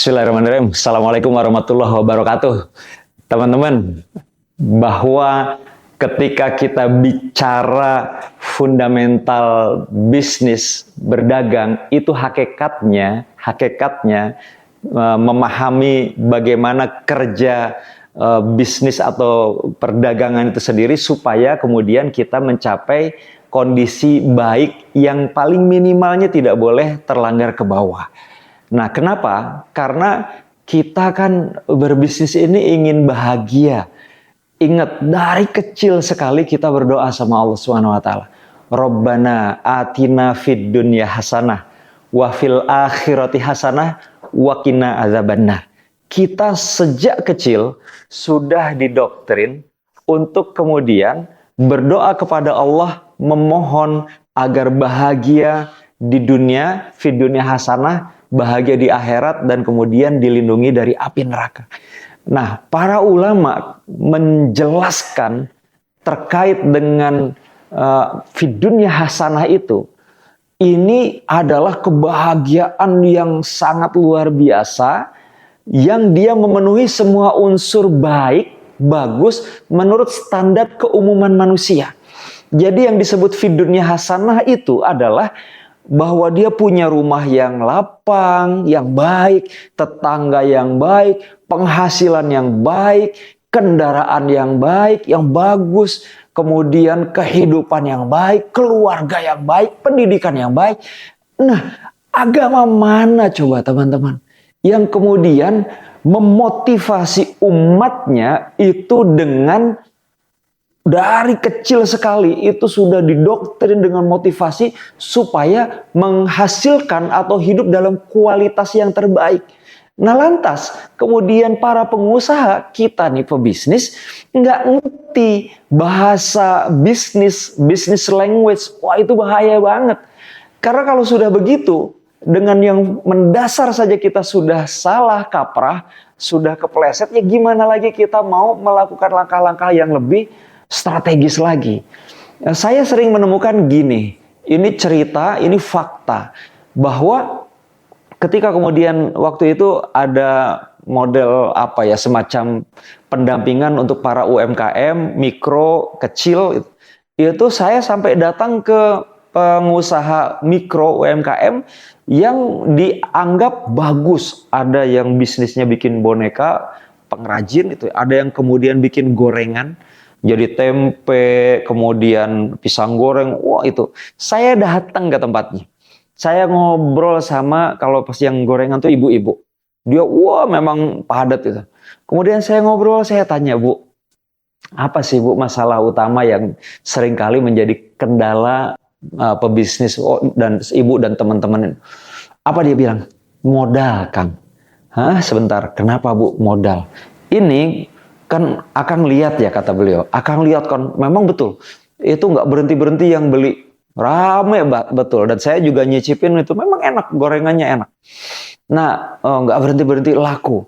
Bismillahirrahmanirrahim. Assalamualaikum warahmatullahi wabarakatuh. Teman-teman, bahwa ketika kita bicara fundamental bisnis berdagang, itu hakikatnya memahami bagaimana kerja bisnis atau perdagangan itu sendiri supaya kemudian kita mencapai kondisi baik yang paling minimalnya tidak boleh terlanggar ke bawah. Nah, kenapa? Karena kita kan berbisnis ini ingin bahagia. Ingat, dari kecil sekali kita berdoa sama Allah Subhanahu wa taala. Rabbana atina fid dunya hasanah wa fil akhirati hasanah wa qina adzabannar. Kita sejak kecil sudah didoktrin untuk kemudian berdoa kepada Allah memohon agar bahagia di dunia, fid dunya hasanah, bahagia di akhirat, dan kemudian dilindungi dari api neraka. Nah, para ulama menjelaskan terkait dengan fid dunya hasanah itu, ini adalah kebahagiaan yang sangat luar biasa, yang dia memenuhi semua unsur baik, bagus, menurut standar keumuman manusia. Jadi yang disebut fid dunya hasanah itu adalah bahwa dia punya rumah yang lapang, yang baik, tetangga yang baik, penghasilan yang baik, kendaraan yang baik, yang bagus, kemudian kehidupan yang baik, keluarga yang baik, pendidikan yang baik. Nah, agama mana coba teman-teman yang kemudian memotivasi umatnya itu dengan dari kecil sekali itu sudah didoktrin dengan motivasi supaya menghasilkan atau hidup dalam kualitas yang terbaik. Nah, lantas kemudian para pengusaha kita nih pebisnis nggak ngerti bahasa bisnis language. Wah, itu bahaya banget. Karena kalau sudah begitu, dengan yang mendasar saja kita sudah salah kaprah, sudah kepleset, ya gimana lagi kita mau melakukan langkah-langkah yang lebih strategis lagi. Saya sering menemukan gini, ini cerita, ini fakta, bahwa ketika kemudian waktu itu ada model semacam pendampingan untuk para UMKM, mikro, kecil, itu saya sampai datang ke pengusaha mikro UMKM yang dianggap bagus. Ada yang bisnisnya bikin boneka, pengrajin itu, ada yang kemudian bikin gorengan, jadi tempe, kemudian pisang goreng. Wah, itu saya datang ke tempatnya. Saya ngobrol sama, kalau pas yang gorengan tuh ibu-ibu. Dia wah memang padat itu. Kemudian saya ngobrol, saya tanya, Bu, apa sih Bu masalah utama yang seringkali menjadi kendala pebisnis dan ibu dan teman-teman? Apa dia bilang? Modal, Kang. Hah, sebentar. Kenapa Bu modal? Ini kan Akang lihat ya, kata beliau. Akang lihat kan, memang betul. Itu nggak berhenti-berhenti yang beli. Rame betul. Dan saya juga nyicipin itu. Memang enak, gorengannya enak. Nah, nggak berhenti-berhenti laku.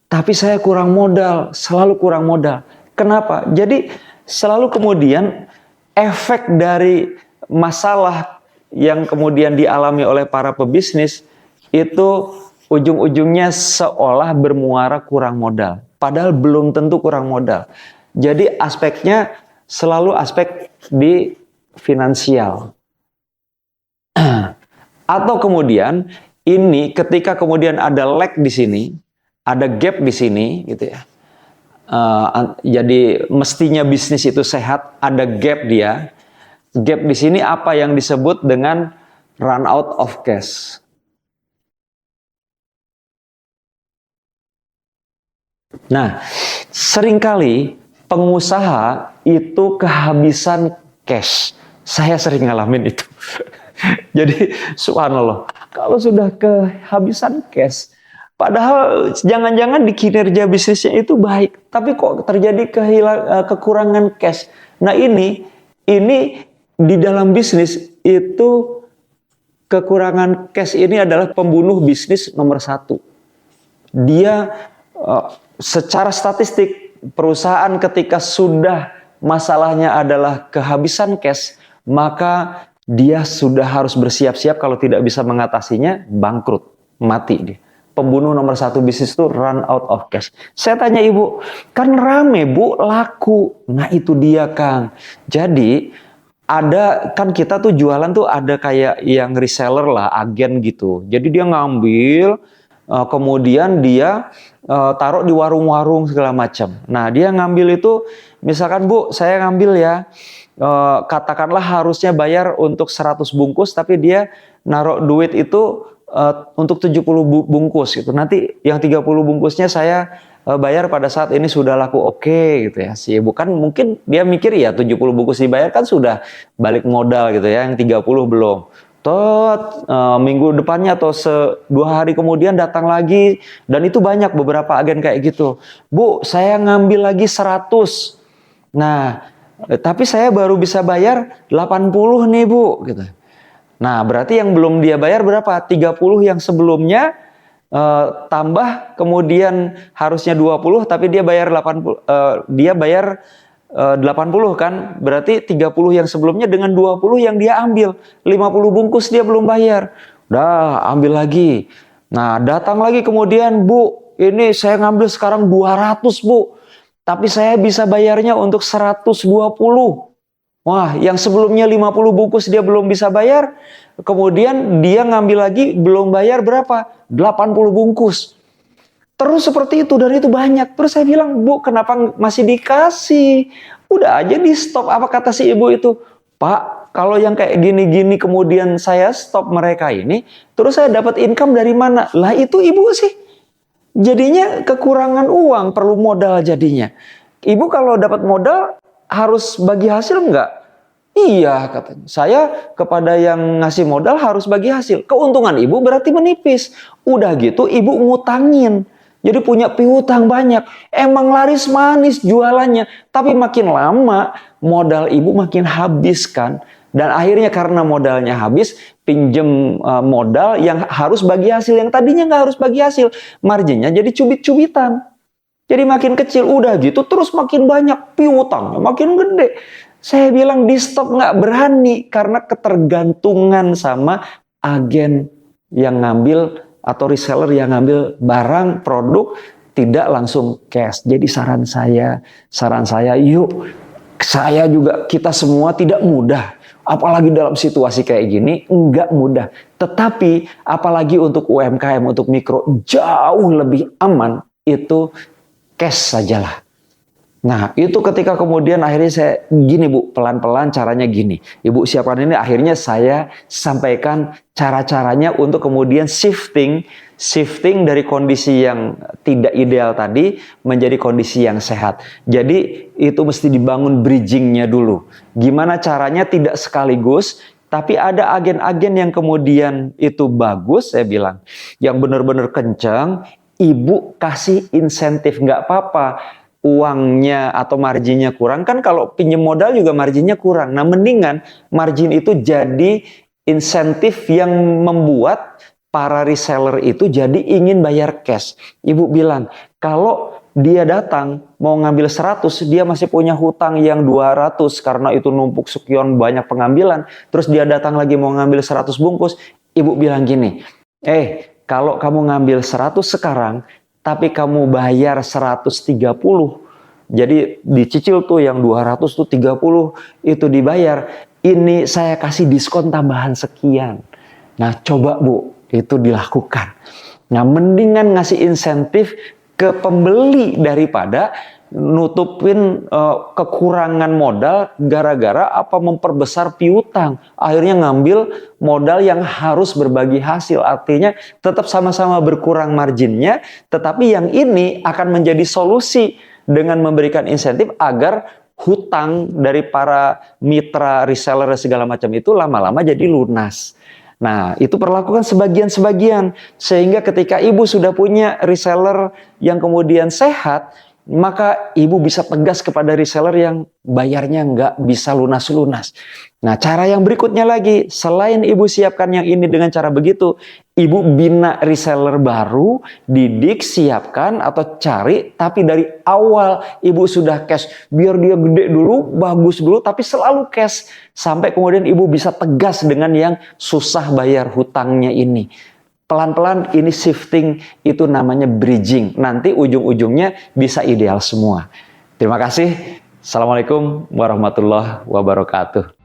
Tapi saya kurang modal, selalu kurang modal. Kenapa? Jadi selalu kemudian efek dari masalah yang kemudian dialami oleh para pebisnis itu ujung-ujungnya seolah bermuara kurang modal. Padahal belum tentu kurang modal. Jadi aspeknya selalu aspek di finansial. Atau kemudian ini ketika kemudian ada lag di sini, ada gap di sini gitu ya. Jadi mestinya bisnis itu sehat, ada gap dia. Gap di sini apa yang disebut dengan run out of cash. Nah, seringkali pengusaha itu kehabisan cash. Saya sering ngalamin itu. Jadi, subhanallah, kalau sudah kehabisan cash, padahal jangan-jangan di kinerja bisnisnya itu baik, tapi kok terjadi kekurangan cash. Nah, ini di dalam bisnis itu kekurangan cash ini adalah pembunuh bisnis nomor 1. Dia secara statistik perusahaan ketika sudah masalahnya adalah kehabisan cash, maka dia sudah harus bersiap-siap kalau tidak bisa mengatasinya, bangkrut, mati dia. pembunuh nomor satu bisnis itu run out of cash. Saya tanya ibu, kan rame bu, laku. Nah itu dia Kang. Jadi ada kan kita tuh jualan tuh ada kayak yang reseller lah, agen gitu. Jadi dia ngambil, kemudian dia taruh di warung-warung segala macam. Nah dia ngambil itu, misalkan bu, saya ngambil ya, katakanlah harusnya bayar untuk 100 bungkus, tapi dia naruh duit itu untuk 70 bungkus gitu. Nanti yang 30 bungkusnya saya bayar pada saat ini sudah laku, oke gitu ya. Si ibu kan mungkin dia mikir ya 70 bungkus dibayar kan sudah balik modal gitu ya, yang 30 belum. Tot minggu depannya atau 2 hari kemudian datang lagi, dan itu banyak beberapa agen kayak gitu. Bu, saya ngambil lagi 100. Nah, tapi saya baru bisa bayar 80 nih bu gitu. Nah, berarti yang belum dia bayar berapa? 30 yang sebelumnya tambah kemudian harusnya 20 tapi dia bayar 80, dia bayar 80 kan? Berarti 30 yang sebelumnya dengan 20 yang dia ambil. 50 bungkus dia belum bayar. Udah, ambil lagi. Nah, datang lagi kemudian, "Bu, ini saya ngambil sekarang 200, Bu. Tapi saya bisa bayarnya untuk 120. Wah, yang sebelumnya 50 bungkus dia belum bisa bayar, kemudian dia ngambil lagi belum bayar berapa? 80 bungkus. Terus seperti itu, dan itu banyak. Terus saya bilang, "Bu, kenapa masih dikasih? Udah aja di stop." Apa kata si ibu itu? "Pak, kalau yang kayak gini-gini kemudian saya stop mereka ini, terus saya dapat income dari mana?" Lah itu ibu sih. Jadinya kekurangan uang, perlu modal jadinya. Ibu kalau dapat modal harus bagi hasil enggak? Iya katanya. Saya kepada yang ngasih modal harus bagi hasil. Keuntungan ibu berarti menipis. Udah gitu ibu ngutangin. Jadi punya piutang banyak. Emang laris manis jualannya. Tapi makin lama modal ibu makin habis kan. Dan akhirnya karena modalnya habis, pinjem modal yang harus bagi hasil. Yang tadinya nggak harus bagi hasil. Marginnya jadi cubit-cubitan. Jadi makin kecil, udah gitu terus makin banyak, piutangnya makin gede. Saya bilang di stop, nggak berani karena ketergantungan sama agen yang ngambil atau reseller yang ngambil barang produk tidak langsung cash. Jadi saran saya yuk, saya juga, kita semua tidak mudah. Apalagi dalam situasi kayak gini, enggak mudah. Tetapi apalagi untuk UMKM, untuk mikro, jauh lebih aman itu cash sajalah. Nah itu ketika kemudian akhirnya saya gini bu, pelan-pelan caranya gini. Ibu siapkan ini, akhirnya saya sampaikan cara-caranya untuk kemudian shifting dari kondisi yang tidak ideal tadi menjadi kondisi yang sehat. Jadi itu mesti dibangun bridgingnya dulu. Gimana caranya tidak sekaligus, tapi ada agen-agen yang kemudian itu bagus, saya bilang, yang benar-benar kencang. Ibu kasih insentif, nggak apa-apa uangnya atau marginnya kurang. Kan kalau pinjam modal juga marginnya kurang. Nah mendingan margin itu jadi insentif yang membuat para reseller itu jadi ingin bayar cash. Ibu bilang, kalau dia datang mau ngambil 100, dia masih punya hutang yang 200 karena itu numpuk sekian banyak pengambilan. Terus dia datang lagi mau ngambil 100 bungkus. Ibu bilang gini, kalau kamu ngambil 100 sekarang, tapi kamu bayar 130, jadi dicicil tuh yang 200 tuh 30 itu dibayar, ini saya kasih diskon tambahan sekian. Nah coba bu, itu dilakukan. Nah mendingan ngasih insentif ke pembeli daripada nutupin kekurangan modal gara-gara apa memperbesar piutang. Akhirnya ngambil modal yang harus berbagi hasil. Artinya tetap sama-sama berkurang marginnya, tetapi yang ini akan menjadi solusi dengan memberikan insentif agar hutang dari para mitra reseller segala macam itu lama-lama jadi lunas. Nah, itu perlakukan sebagian-sebagian. Sehingga ketika ibu sudah punya reseller yang kemudian sehat, maka ibu bisa tegas kepada reseller yang bayarnya nggak bisa lunas-lunas. Nah, cara yang berikutnya lagi, selain ibu siapkan yang ini dengan cara begitu, ibu bina reseller baru, didik, siapkan atau cari, tapi dari awal ibu sudah cash. Biar dia gede dulu, bagus dulu, tapi selalu cash. Sampai kemudian ibu bisa tegas dengan yang susah bayar hutangnya ini. pelan-pelan ini shifting, itu namanya bridging. Nanti ujung-ujungnya bisa ideal semua. Terima kasih. Assalamualaikum warahmatullahi wabarakatuh.